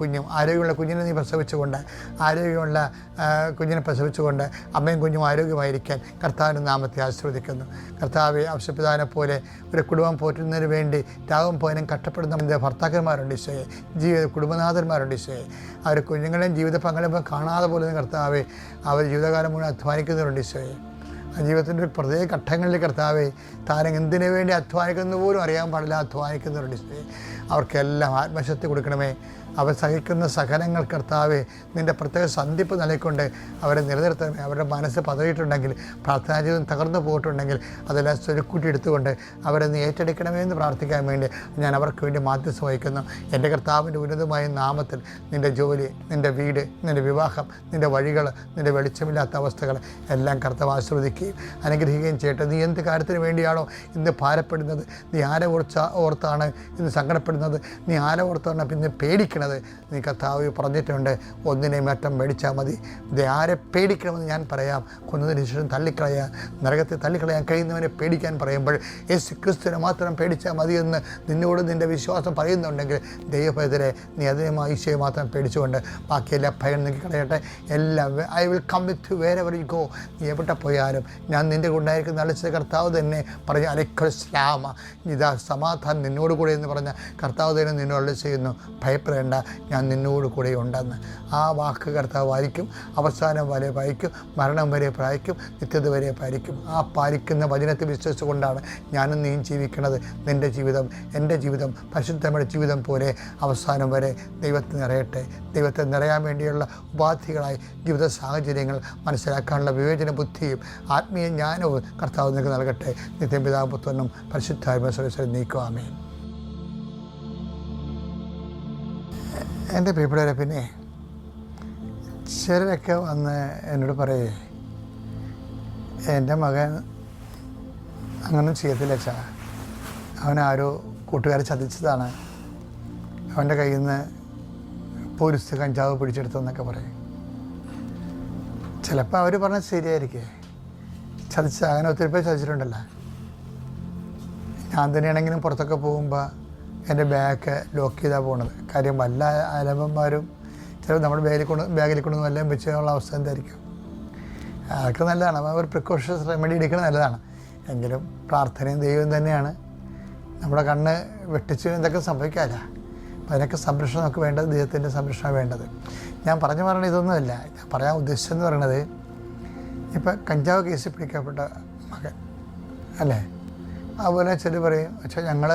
കുഞ്ഞും ആരോഗ്യമുള്ള കുഞ്ഞിനെ നീ പ്രസവിച്ചുകൊണ്ട് ആരോഗ്യമുള്ള കുഞ്ഞിനെ പ്രസവിച്ചുകൊണ്ട് അമ്മയും കുഞ്ഞും ആരോഗ്യമായിരിക്കാൻ കർത്താവിൻ്റെ നാമത്തെ ആശീർവദിക്കുന്നു. കർത്താവെ, ഔഷപിതാവിനെ പോലെ ഒരു കുടുംബം പോറ്റുന്നതിന് വേണ്ടി രാവും പോയനും കഷ്ടപ്പെടുന്ന ഭർത്താക്കന്മാരുണ്ട് ഈശോയെ, കുടുംബനാഥന്മാരുണ്ട് ഈശോയെ. അവർ കുഞ്ഞുങ്ങളെയും ജീവിത പങ്കാളിയും കാണാതെ പോലെ കർത്താവെ അവർ ജീവിതകാലം മുഴുവൻ അധ്വാനിക്കുന്നവരുണ്ട് ഈശോയെ. ആ ജീവിതത്തിൻ്റെ ഒരു പ്രത്യേക ഘട്ടങ്ങളിൽ കർത്താവെ താരം എന്തിനു വേണ്ടി അധ്വാനിക്കുന്നത് പോലും അറിയാൻ പാടില്ല അധ്വാനിക്കുന്നവരുണ്ട് ഈശോയെ. അവർക്കെല്ലാം ആത്മശക്തി കൊടുക്കണമേ. അവർ സഹിക്കുന്ന സഹനങ്ങൾ കർത്താവെ നിൻ്റെ പ്രത്യേക സന്ധിപ്പ് നൽകിക്കൊണ്ട് അവരെ നിലനിർത്തണമേ. അവരുടെ മനസ്സ് പതറിയിട്ടുണ്ടെങ്കിൽ, പ്രാർത്ഥനാ ജീവിതം തകർന്നു പോയിട്ടുണ്ടെങ്കിൽ അതെല്ലാം സ്വരുക്കൂട്ടി എടുത്തുകൊണ്ട് അവരെ നീ ഏറ്റെടുക്കണമേ എന്ന് പ്രാർത്ഥിക്കാൻ വേണ്ടി ഞാൻ അവർക്ക് വേണ്ടി മാധ്യസ്ഥം വഹിക്കുന്നു. എൻ്റെ കർത്താവിൻ്റെ ഉന്നതമായ നാമത്തിൽ നിൻ്റെ ജോലി, നിൻ്റെ വീട്, നിൻ്റെ വിവാഹം, നിൻ്റെ വഴികൾ, നിൻ്റെ വെളിച്ചമില്ലാത്ത അവസ്ഥകൾ എല്ലാം കർത്താവ് ആശീർവദിക്കുകയും അനുഗ്രഹിക്കുകയും ചെയ്യട്ടെ. നീ എന്ത് കാര്യത്തിന് വേണ്ടിയാണോ ഇന്ന് ഭാരപ്പെടുന്നത്, നീ ആരെ ഓർത്താണ് ഇന്ന് സങ്കടപ്പെടുന്നത്, നീ ആരെ ഓർത്താണ് പിന്നെ പേടിക്കുന്നത്, നീ കർത്താവ് പറഞ്ഞിട്ടുണ്ട്, ഒന്നിനെയും മറ്റം മേടിച്ചാൽ മതി. ഇത് ആരെ പേടിക്കണമെന്ന് ഞാൻ പറയാം. കൊന്നതിന് ശേഷം തള്ളിക്കളയാൻ, നരകത്തെ തള്ളിക്കളയാൻ കഴിയുന്നവനെ പേടിക്കാൻ പറയുമ്പോൾ യേശു ക്രിസ്തുവിനെ മാത്രം പേടിച്ചാൽ മതിയെന്ന് നിന്നോട് നിൻ്റെ വിശ്വാസം പറയുന്നുണ്ടെങ്കിൽ ദൈവപൈതരെ നീ അതിനെ ഈശോയെ മാത്രം പേടിച്ചുകൊണ്ട് ബാക്കിയെല്ലാം ഭയം നീക്കി കളയട്ടെ. എല്ലാം I will come with wherever you go. നീ എവിടെ പോയാലും ഞാൻ നിൻ്റെ കൊണ്ടായിരിക്കുന്ന അളിച്ച കർത്താവ് തന്നെ പറഞ്ഞ അലൈക്കുസ്ലാമ, ഇതാ സമാധാനം നിന്നോട് കൂടെ എന്ന് പറഞ്ഞ കർത്താവ് തന്നെ നിന്നോട് ചെയ്യുന്നു. ഭയപ്പെടേണ്ട, ഞാൻ നിന്നോട് കൂടെ ഉണ്ടെന്ന്. ആ വാക്ക് കർത്താവ് പാലിക്കും. അവസാനം വരെ പാലിക്കും, മരണം വരെ പാലിക്കും, നിത്യത വരെ പാലിക്കും. ആ പാലിക്കുന്ന വചനത്തെ വിശ്വസിച്ചുകൊണ്ടാണ് ഞാനും നീയും ജീവിക്കുന്നത്. നിൻ്റെ ജീവിതം, എൻ്റെ ജീവിതം പരിശുദ്ധമായ ജീവിതം പോലെ അവസാനം വരെ ദൈവത്തെ നിറയട്ടെ. ദൈവത്തെ നിറയാൻ വേണ്ടിയുള്ള ഉപാധികളായി ജീവിത സാഹചര്യങ്ങൾ മനസ്സിലാക്കാനുള്ള വിവേചന ബുദ്ധിയും ആത്മീയ ജ്ഞാനവും കർത്താവ് നിങ്ങൾക്ക് നൽകട്ടെ. നിത്യം പിതാവും പുത്രനും പരിശുദ്ധാത്മാവും സർവ്വശക്തനും നീക്കും. ആമേൻ. എൻ്റെ പ്രിയപ്പെട്ടവരെ, പിന്നെ ചിലരൊക്കെ വന്ന് എന്നോട് പറയേ, എൻ്റെ മകൻ അങ്ങനെ ചെയ്യത്തില്ല അച്ഛാ, അവനാരോ കൂട്ടുകാരെ ചതിച്ചതാണ്, അവൻ്റെ കയ്യിൽ നിന്ന് പോലീസ് കഞ്ചാവ് പിടിച്ചെടുത്തെന്നൊക്കെ പറയും. ചിലപ്പോൾ അവർ പറഞ്ഞാൽ ശരിയായിരിക്കേ, ചതിച്ച അങ്ങനെ ഒത്തിരി പേര് ചതിച്ചിട്ടുണ്ടല്ലോ. ഞാൻ തന്നെയാണെങ്കിലും പുറത്തൊക്കെ പോകുമ്പോൾ എൻ്റെ ബാഗ് ലോക്ക് ചെയ്താണ് പോകുന്നത്. കാര്യം വല്ല അലമ്പന്മാരും ചിലപ്പോൾ നമ്മുടെ ബാഗിൽ കൊണ്ടൊന്നും എല്ലാം വെച്ചുള്ള അവസ്ഥ എന്തായിരിക്കും. അതൊക്കെ നല്ലതാണ്, ഒരു പ്രിക്കോഷൻസ് റെമഡി എടുക്കുന്നത് നല്ലതാണ്. എങ്കിലും പ്രാർത്ഥനയും ദൈവം തന്നെയാണ്. നമ്മുടെ കണ്ണ് വെട്ടിച്ച് എന്തൊക്കെ സംഭവിക്കാമല്ല, അപ്പം അതിനൊക്കെ സംരക്ഷണം നമുക്ക് വേണ്ടത്, ദൈവത്തിൻ്റെ സംരക്ഷണം വേണ്ടത്. ഞാൻ പറഞ്ഞ ഇതൊന്നുമല്ല. ഞാൻ പറയാൻ ഉദ്ദേശിച്ചതെന്ന് പറയണത്, ഇപ്പം കഞ്ചാവ് കേസിൽ പിടിക്കപ്പെട്ട മകൻ അല്ലേ, അതുപോലെ ചില പറയും, പക്ഷേ ഞങ്ങൾ